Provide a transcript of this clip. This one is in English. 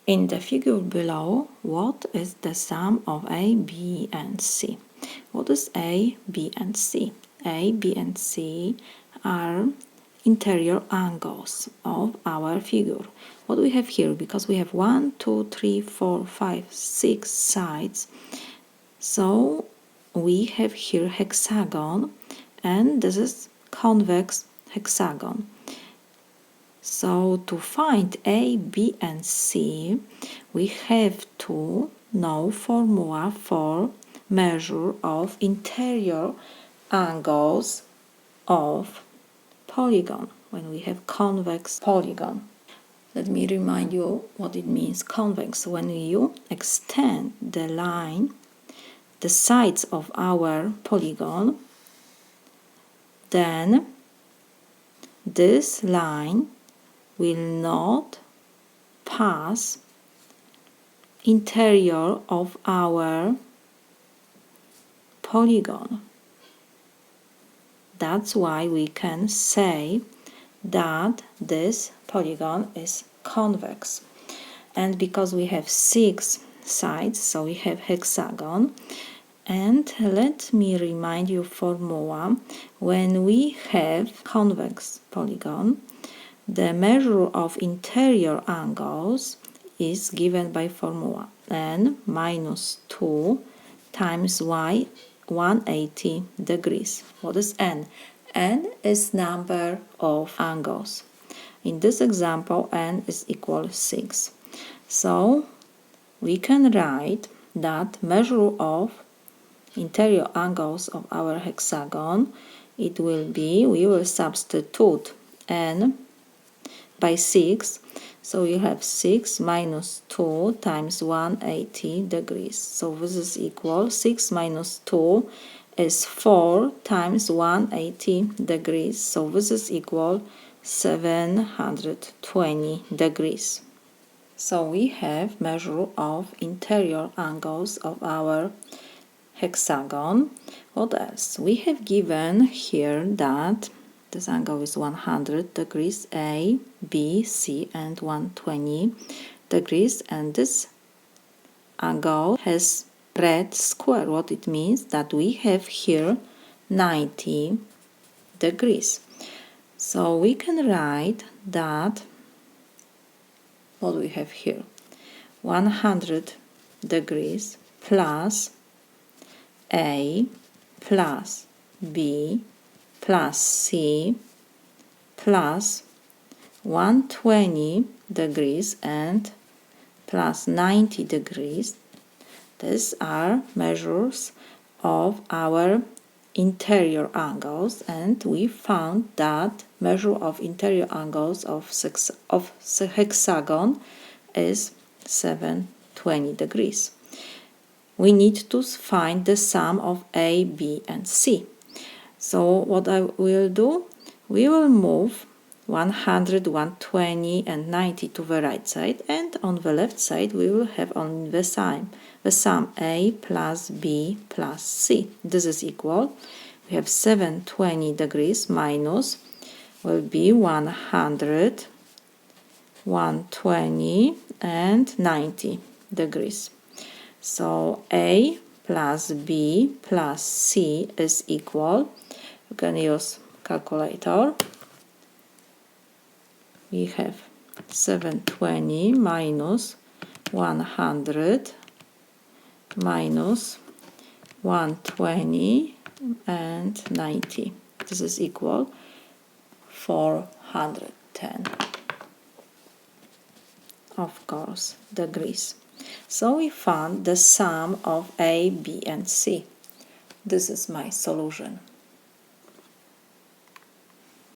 In the figure below, what is the sum of A, B, and C? What is A, B, and C? A, B, and C are interior angles of our figure. What we have here, because we have 1, 2, 3, 4, 5, 6 sides, so we have here hexagon, and this is convex hexagon. So to find A, B, and C, we have to know formula for measure of interior angles of polygon when we have convex polygon. Let me remind you what it means convex. When you extend the line, the sides of our polygon, then this line will not pass interior of our polygon. That's why we can say that this polygon is convex. And because we have 6 sides, so we have hexagon. And let me remind you formula. When we have convex polygon, the measure of interior angles is given by formula n minus 2 times y 180 degrees. What is n? N is number of angles. In this example, n is equal 6. So we can write that measure of interior angles of our hexagon, it will be, we will substitute n by 6, so you have 6 minus 2 times 180 degrees. So this is equal, 6 minus 2 is 4 times 180 degrees. So this is equal 720 degrees. So we have measure of interior angles of our hexagon. What else? We have given here that this angle is 100 degrees, A, B, C, and 120 degrees, and this angle has red square. What it means that we have here 90 degrees. So we can write that what we have here, 100 degrees plus A plus B plus C plus 120 degrees and plus 90 degrees. These are measures of our interior angles, and we found that measure of interior angles of hexagon is 720 degrees. We need to find the sum of A, B, and C. So what I will do, we will move 100, 120, and 90 to the right side, and on the left side we will have only the sum A plus B plus C. This is equal, we have 720 degrees minus will be 100, 120, and 90 degrees. So A plus B plus C is equal, you can use calculator, we have 720 minus 100 minus 120 and 90. This is equal 410, of course, degrees. So we found the sum of A, B, and C. This is my solution.